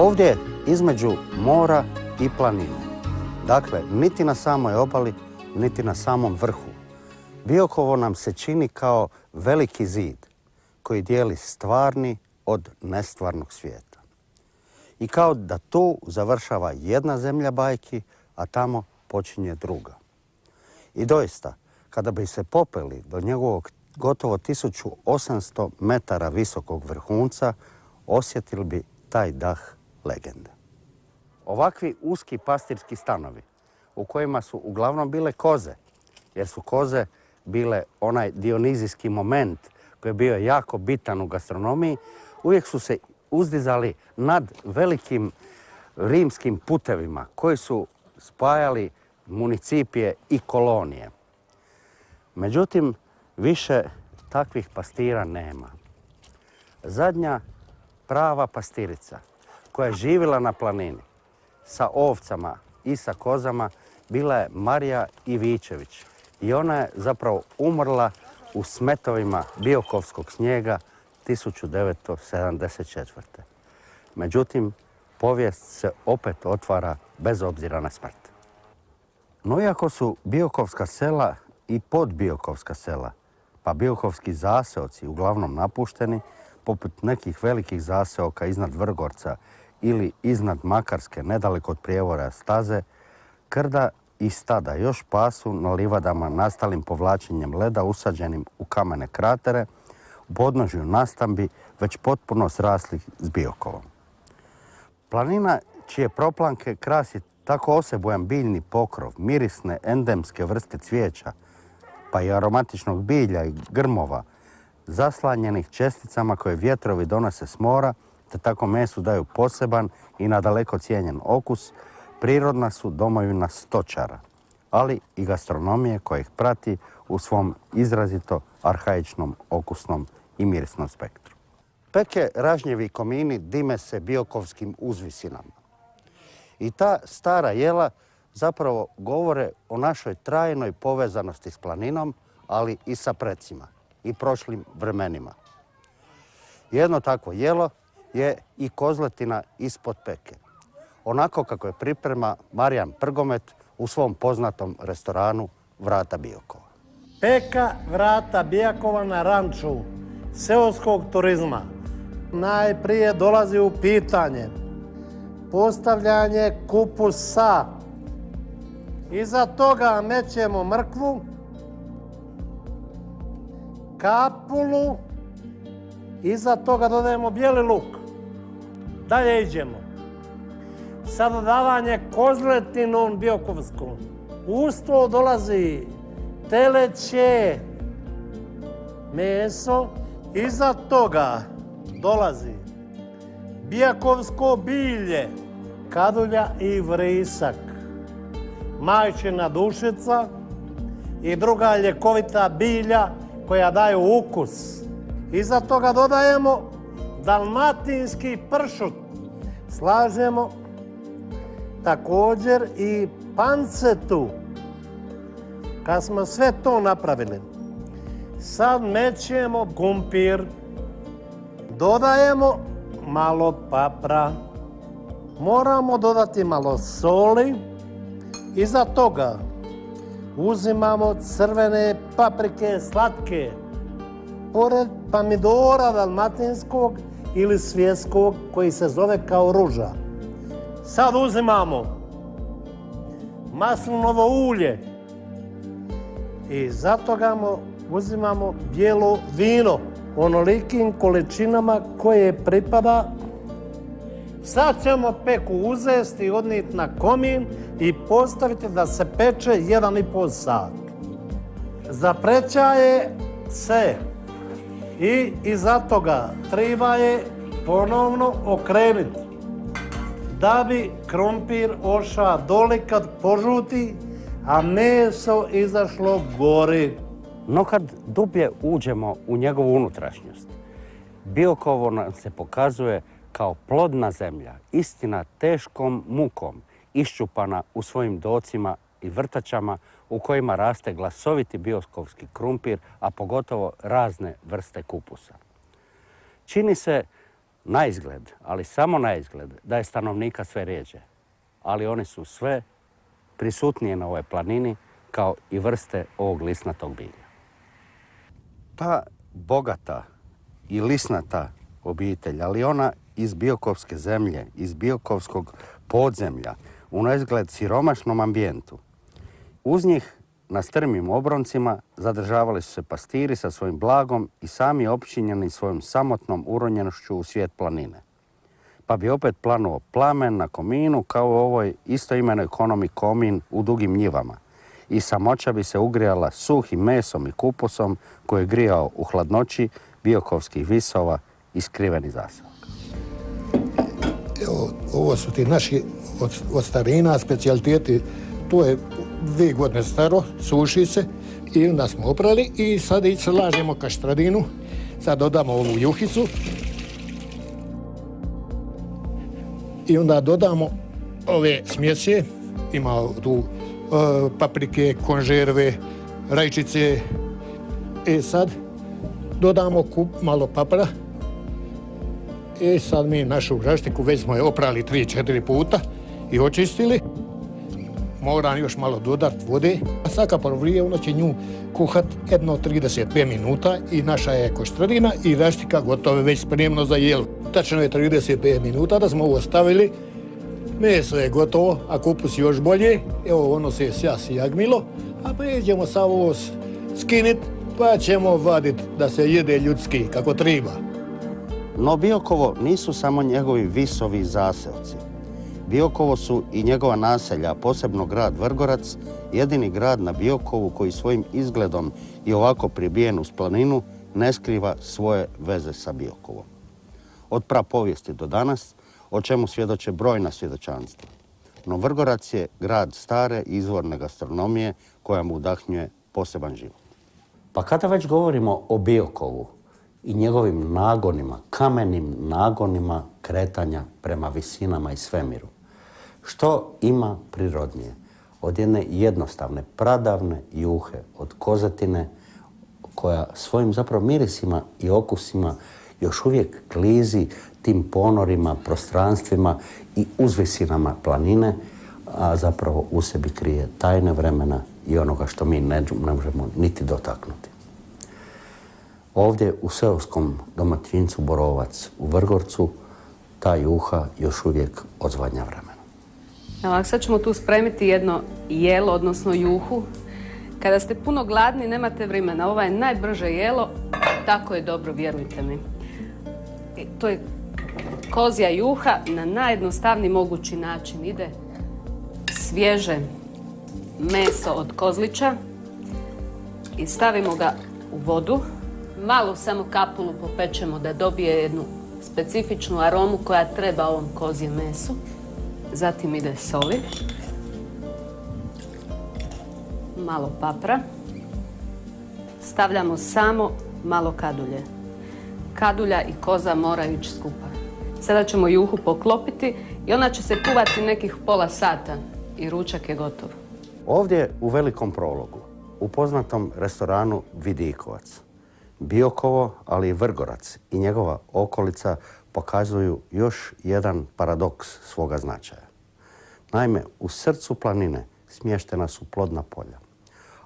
Ovdje između mora i planine. Dakle, niti na samoj obali, niti na samom vrhu. Biokovo nam se čini kao veliki zid koji dijeli stvarni od nestvarnog svijeta. I kao da tu završava jedna zemlja bajki, a tamo počinje druga. I doista, kada bi se popeli do njegovog gotovo 1800 metara visokog vrhunca, osjetili bi taj dah legende. Ovakvi uski pastirski stanovi, u kojima su uglavnom bile koze, jer su koze bile onaj dionizijski moment koji je bio jako bitan u gastronomiji, uvijek su se uzdizali nad velikim rimskim putevima koji su spajali municipije i kolonije. Međutim, više takvih pastira nema. Zadnja prava pastirica koja je živjela na planini sa ovcama i sa kozama bila je Marija Ivičević. I ona je zapravo umrla u smetovima biokovskog snijega 1974. Međutim, povijest se opet otvara bez obzira na smrt. No iako su biokovska sela i podbiokovska sela, pa biokovski zaseoci uglavnom napušteni, poput nekih velikih zaseoka iznad Vrgorca ili iznad Makarske, nedaleko od prijevora staze, krda i stada još pasu na livadama nastalim povlačenjem leda usađenim u kamene kratere, u podnožju nastambi već potpuno sraslih s Biokovom. Planina čije proplanke krasi tako osebujan biljni pokrov, mirisne endemske vrste cvijeća, pa i aromatičnog bilja i grmova, zaslanjenih česticama koje vjetrovi donose s mora, te tako mesu daju poseban i nadaleko cijenjen okus, prirodna su domovina stočara, ali i gastronomije koja ih prati u svom izrazito arhaičnom okusnom i mirisnom spektru. Peke, ražnjevi komini dime se biokovskim uzvisinama. I ta stara jela zapravo govore o našoj trajnoj povezanosti s planinom, ali i sa precima i prošlim vremenima. Jedno takvo jelo je i kozletina ispod peke, onako kako je priprema Marijan Prgomet u svom poznatom restoranu Vrata Biokova. Peka Vrata Biokova na ranču seoskog turizma najprije dolazi u pitanje postavljanje kupusa. Iza toga mećemo mrkvu, kapulu, iza toga dodajemo bijeli luk. Dalje idemo. Sa dodavanje kozletinom biokovskom. Uz to dolazi teleće meso, iza toga dolazi bijakovsko bilje, kadulja i vrisak, majčina dušica i druga ljekovita bilja koja daju ukus. Iza toga dodajemo dalmatinski pršut. Slažemo također i pancetu. Kad smo sve to napravili, sad mećemo kumpir. Dodajemo malo papra. Moramo dodati malo soli. Iza toga uzimamo crvene paprike slatke. Pored pomidora dalmatinskog ili svjetskog koji se zove kao ruža. Sad uzimamo maslinovo ulje i za toga uzimamo bijelo vino onolikim količinama koje pripada. Sad ćemo peku uzesti, odnijeti na komin i postaviti da se peče 1,5 sat. Zaprećaje se i iza toga treba je ponovno okrenuti da bi krompir oša doli kad požuti, a meso izašlo gori. No kad dublje uđemo u njegovu unutrašnjost, Biokovo nam se pokazuje kao plodna zemlja, istina teškom mukom, iščupana u svojim docima i vrtačama u kojima raste glasoviti biokovski krumpir, a pogotovo razne vrste kupusa. Čini se Na izgled, ali samo na izgled, da je stanovnika sve rijeđe. Ali oni su sve prisutnije na ovoj planini kao i vrste ovog lisnatog bilja. Ta bogata i lisnata obitelj, ali ona iz Biokovske zemlje, iz Biokovskog podzemlja, u naizgled siromašnom ambijentu. Uz njih na strmim obroncima zadržavali su se pastiri sa svojim blagom i sami opčinjeni svojom samotnom uronjenošću u svijet planine. Pa bi opet planuo plamen na kominu kao u ovoj istoimenoj konomi komin u dugim njivama. I samoća bi se ugrijala suhim mesom i kupusom koji je grijao u hladnoći biokovskih visova i skriveni zaseok. Evo, ovo su ti naši od starina specijaliteti. To je 2 godine staro, suši se i onda smo oprali i sad lažemo kaštradinu. Sad dodamo ovu juhicu i onda dodamo ove smjese. Ima tu paprike, konžerve, rajčice. Sad dodamo malo papra. Sad mi našu raštiku već smo je oprali 3-4 puta i očistili. Moram još malo dodati vode. A svaka vrije ona će nju kuhat jedno 35 minuta i naša je koštradina i raštika gotove već spremno za jelo. Tačno je 35 minuta da smo ovo stavili. Meso je gotovo, a kupus još bolje. Evo ono se sjasi jagmilo. A pa idemo sad ovo skinit pa ćemo vaditi da se jede ljudski kako treba. No Biokovo nisu samo njegovi visovi i zaseoci. Biokovo su i njegova naselja, posebno grad Vrgorac, jedini grad na Biokovu koji svojim izgledom i ovako pribijen uz planinu ne skriva svoje veze sa Biokovom. Od prapovijesti do danas, o čemu svjedoče brojna svjedočanstva. No Vrgorac je grad stare izvorne gastronomije koja mu udahnjuje poseban život. Pa kada već govorimo o Biokovu i njegovim nagonima, kamenim nagonima kretanja prema visinama i svemiru, što ima prirodnije od jedne jednostavne, pradavne juhe od kozetine koja svojim zapravo mirisima i okusima još uvijek klizi tim ponorima, prostranstvima i uzvisinama planine, a zapravo u sebi krije tajne vremena i onoga što mi ne možemo niti dotaknuti. Ovdje u seoskom domaćincu Borovac u Vrgorcu ta juha još uvijek odzvanja vremena. Evo, sad ćemo tu spremiti jedno jelo, odnosno juhu. Kada ste puno gladni, nemate vremena. Ovo je najbrže jelo, tako je dobro, vjerujte mi. To je kozja juha na najjednostavniji mogući način. Ide svježe meso od kozlića i stavimo ga u vodu. Malo samo kapulu popečemo da dobije jednu specifičnu aromu koja treba ovom kozjem mesu. Zatim ide soli, malo papra, stavljamo samo malo kadulje. Kadulja i koza moraju ići skupa. Sada ćemo juhu poklopiti i ona će se kuvati nekih pola sata i ručak je gotov. Ovdje u Velikom Prologu, u poznatom restoranu Vidikovac, Biokovo, ali i Vrgorac i njegova okolica pokazuju još jedan paradoks svoga značaja. Naime, u srcu planine smještena su plodna polja.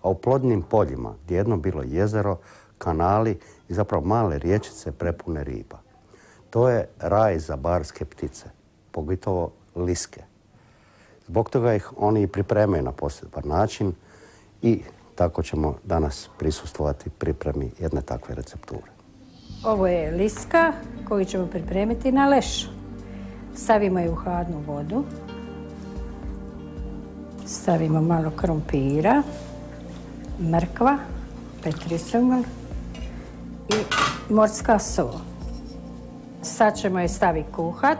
A u plodnim poljima, gdje je jedno bilo jezero, kanali i zapravo male riječice prepune riba. To je raj za barske ptice, pogotovo liske. Zbog toga ih oni i pripremaju na poseban način i tako ćemo danas prisustvovati pripremi jedne takve recepture. Ovo je liska koju ćemo pripremiti na leš. Stavimo je u hladnu vodu. Stavimo malo krompira, mrkva, petrisulj i morska sol. Sad ćemo je staviti kuhat.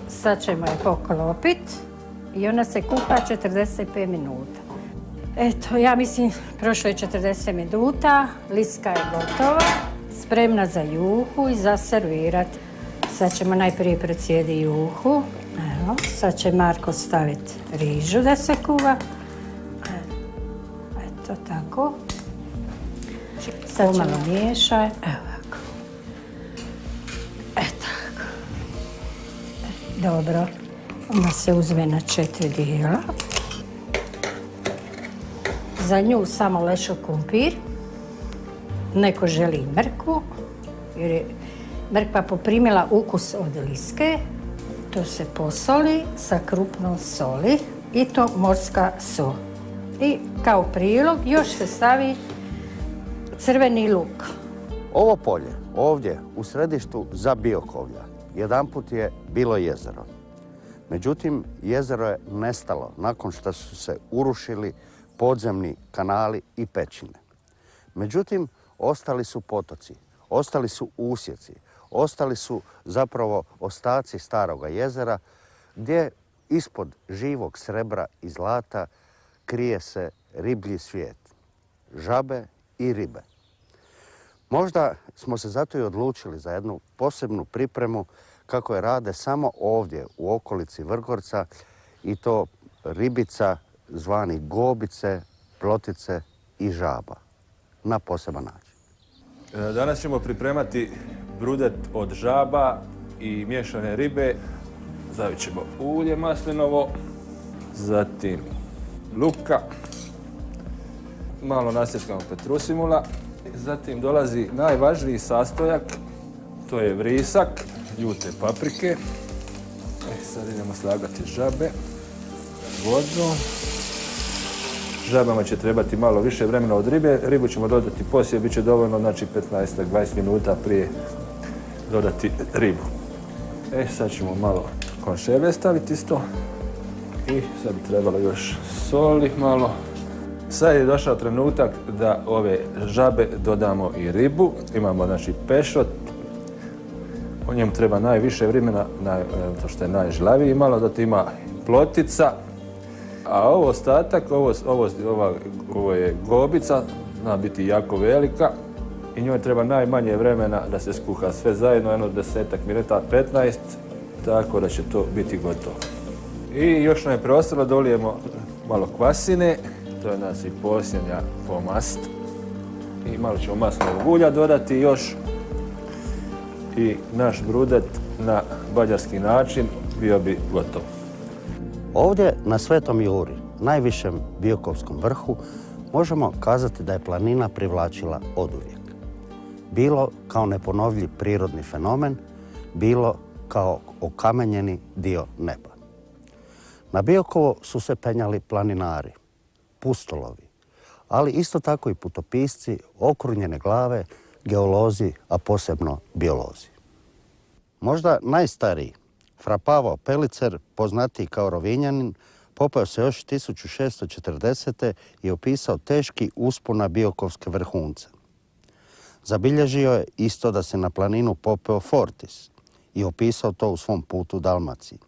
Sad ćemo je poklopiti i ona se kuha 45 minuta. Eto, ja mislim, prošlo je 40 minuta, liska je gotova, spremna za juhu i za servirati. Sad ćemo najprije precijediti juhu. Evo, sad će Marko staviti rižu da se kuva. Eto, tako. Sad ćemo miješati. Evo ovako. Dobro. Onda se uzme na 4 dijela. Za nju samo lešo kumpir. Neko želi mrkvu, jer je mrkva poprimila ukus od liske. To se posoli sa krupnom soli i to morska sol. I kao prilog još se stavi crveni luk. Ovo polje, ovdje u središtu Zabiokovlja, jedanput je bilo jezero. Međutim, jezero je nestalo nakon što su se urušili podzemni kanali i pećine. Međutim, ostali su potoci, ostali su usjeci, ostali su zapravo ostaci staroga jezera gdje ispod živog srebra i zlata krije se riblji svijet, žabe i ribe. Možda smo se zato i odlučili za jednu posebnu pripremu kako je rade samo ovdje u okolici Vrgorca i to ribica zvani gobice, plotice i žaba na poseban način. Danas ćemo pripremati brudet od žaba i miješane ribe. Stavit ćemo ulje maslinovo, zatim luka, malo nasjeckamo petrusimula. Zatim dolazi najvažniji sastojak, to je vrisak, ljute paprike. Sad idemo slagati žabe vodom. Žabama će trebati malo više vremena od ribe. Ribu ćemo dodati poslije, bit će dovoljno, znači 15-20 minuta prije dodati ribu. Sad ćemo malo konšerve staviti isto. I sad bi trebalo još soli malo. Sad je došao trenutak da ove žabe dodamo i ribu. Imamo znači pešot. Po njemu treba najviše vremena, to što je najžlaviji malo, da ima plotica. A ovo ostatak, ovo je gobica, zna biti jako velika i njoj treba najmanje vremena da se skuha sve zajedno, jedno 10 minuta, 15, tako da će to biti gotovo. I još nam je preostalo, dolijemo malo kvasine, to je znači posljednja pomast. I malo ćemo maslinovog ulja dodati još i naš brudet na bađarski način bio bi gotov. Ovdje na Svetom Juri, najvišem Biokovskom vrhu, možemo kazati da je planina privlačila oduvijek. Bilo kao neponovljiv prirodni fenomen, bilo kao okamenjeni dio neba. Na Biokovo su se penjali planinari, pustolovi, ali isto tako i putopisci, okrunjene glave, geolozi, a posebno biolozi. Možda najstariji, Fra Pavao Pelicer, poznatiji kao Rovinjanin, popeo se još 1640. i opisao teški uspon na Biokovske vrhunce. Zabilježio je isto da se na planinu popeo Fortis i opisao to u svom putu u Dalmaciji.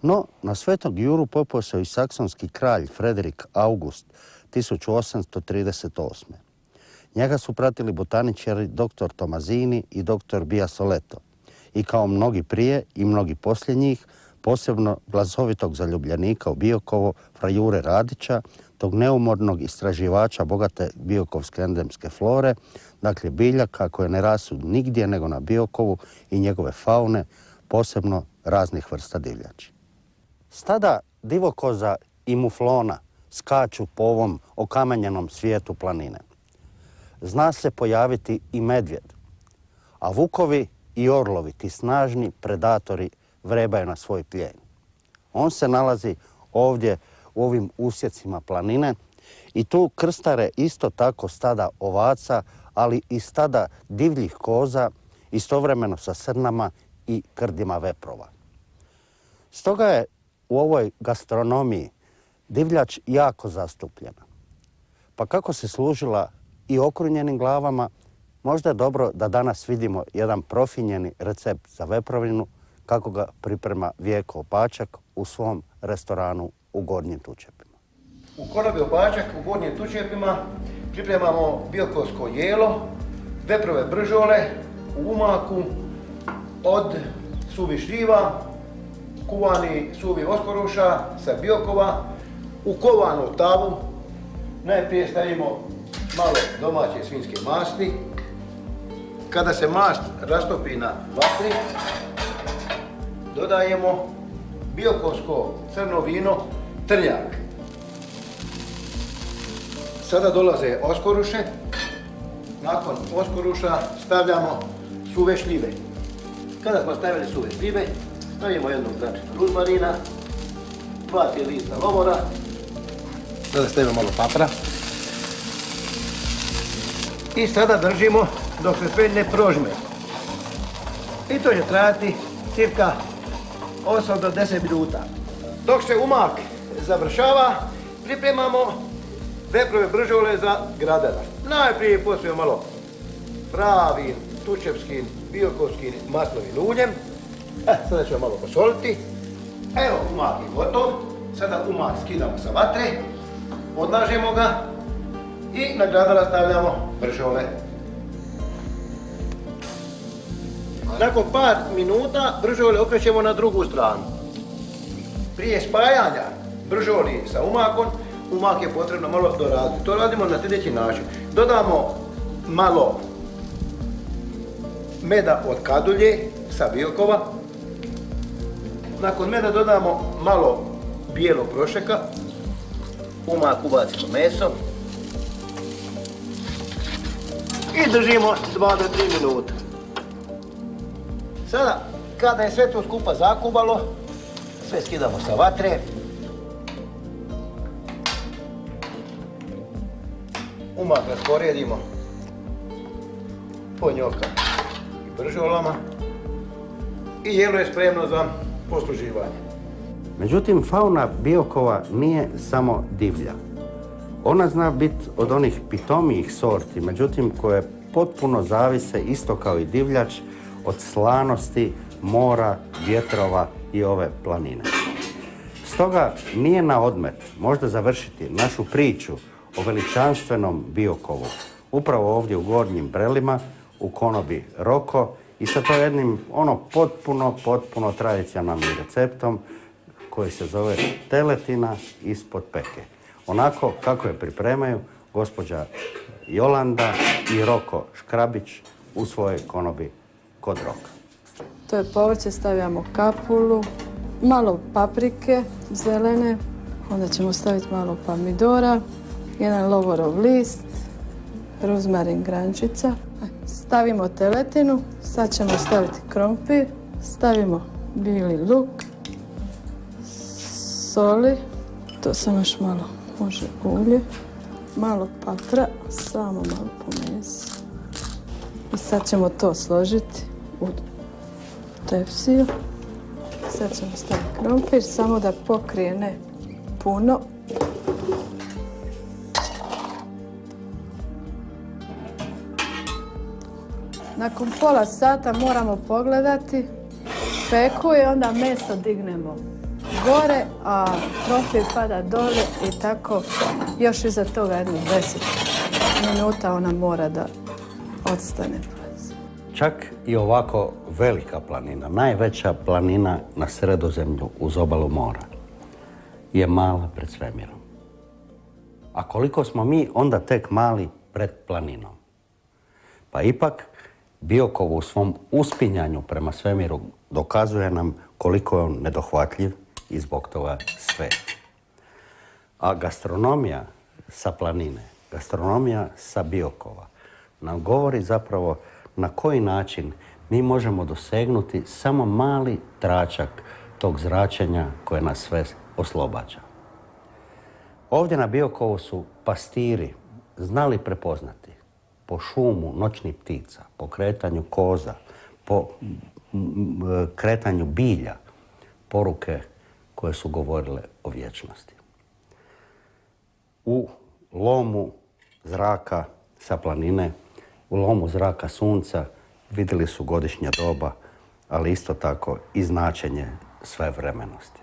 No, na Svetog Juru popeo se i saksonski kralj Frederik August 1838. Njega su pratili botaničari dr. Tomazini i dr. Biasoletto. I kao mnogi prije i mnogi poslije njih, posebno glasovitog zaljubljenika u Biokovo, fra Jure Radića, tog neumornog istraživača bogate biokovske endemske flore, dakle biljaka koje ne rastu nigdje nego na Biokovu i njegove faune, posebno raznih vrsta divljači. Stada divokoza i muflona skaču po ovom okamenjenom svijetu planine. Zna se pojaviti i medvjed, a vukovi i orlovi, ti snažni predatori, vrebaju na svoj plijen. On se nalazi ovdje u ovim usjecima planine i tu krstare isto tako stada ovaca, ali i stada divljih koza, istovremeno sa srnama i krdima veprova. Stoga je u ovoj gastronomiji divljač jako zastupljena. Pa kako se služila i okrunjenim glavama, možda je dobro da danas vidimo jedan profinjeni recept za veprovinu kako ga priprema Vjeko Opačak u svom restoranu u Gornjim Tučepima. U konobi Opačak u Gornjim Tučepima pripremamo biokovsko jelo, veprove bržole u umaku od suvih šljiva, kuvani suvi oskoruša sa Biokova, u kovanu tavu. Najprije stavimo malo domaće svinjske masti. Kada se mast rastopi na vatri, dodajemo biokovsko crno vino Trnjak. Sada dolaze oskoruše. Nakon oskoruša stavljamo suve šljive. Kada smo stavili suve šljive, stavimo jednu gračicu ruzmarina, 2-3 lista lovora, sada stavimo malo papra i sada držimo dok se sve ne prožme. I to će trajati cirka 8 do 10 minuta. Dok se umak završava, pripremamo veprove bržole za gradela. Najprije poslije malo pravim, tučevskim, biokovskim maslovim uljem. Sada ćemo malo posoliti. Evo, umak je gotov. Sada umak skidamo sa vatre, odlažemo ga i na gradela stavljamo bržole. Nakon par minuta bržole okrećemo na drugu stranu. Prije spajanja bržoli sa umakom, umak je potrebno malo doraditi. To radimo na sljedeći način. Dodamo malo meda od kadulje sa Biokova. Nakon meda dodamo malo bijelog prošeka. Umak ubacimo meso. I držimo 2 do 3 minuta. Sada, kada je sve to skupa zakubalo, sve skidamo sa vatre. Umak rasporedimo po njokama i bržolama i jelo je spremno za posluživanje. Međutim, fauna Biokova nije samo divlja. Ona zna biti od onih pitomijih sorti, međutim koje potpuno zavise, isto kao i divljač, od slanosti, mora, vjetrova i ove planine. Stoga nije na odmet možda završiti našu priču o veličanstvenom Biokovu upravo ovdje u Gornjim Brelima, u konobi Roko i sa to jednim potpuno tradicionalnim receptom koji se zove teletina ispod peke. Onako kako je pripremaju gospođa Jolanda i Roko Škrabić u svojoj konobi kod Roka. To je povrće, stavljamo kapulu, malo paprike zelene, onda ćemo staviti malo pomidora, jedan lovorov list, ruzmarin grančica. Stavimo teletinu, sad ćemo staviti krompir, stavimo bili luk, soli, to samo još malo može ulje, malo patra, samo malo pomesa. I sad ćemo to složiti u tepsiju. Sad ćemo staviti krompir, samo da pokrije ne puno. Nakon pola sata moramo pogledati peku i onda meso dignemo gore, a krompir pada dole i tako još iza toga jedno 10 minuta ona mora da odstane. Čak i ovako velika planina, najveća planina na Sredozemlju uz obalu mora, je mala pred svemirom. A koliko smo mi onda tek mali pred planinom? Pa ipak Biokov u svom uspinjanju prema svemiru dokazuje nam koliko je on nedohvatljiv i zbog toga svet. A gastronomija sa planine, gastronomija sa Biokova nam govori zapravo na koji način mi možemo dosegnuti samo mali tračak tog zračenja koje nas sve oslobađa. Ovdje na Biokovu su pastiri znali prepoznati po šumu noćnih ptica, po kretanju koza, po kretanju bilja, poruke koje su govorile o vječnosti. U lomu zraka sa planine, u lomu zraka sunca vidjeli su godišnja doba, ali isto tako i značenje svevremenosti.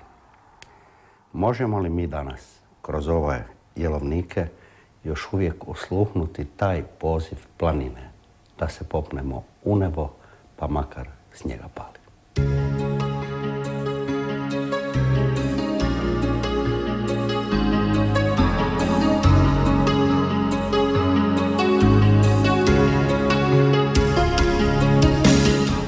Možemo li mi danas kroz ove jelovnike još uvijek osluhnuti taj poziv planine da se popnemo u nebo, pa makar snijega pali?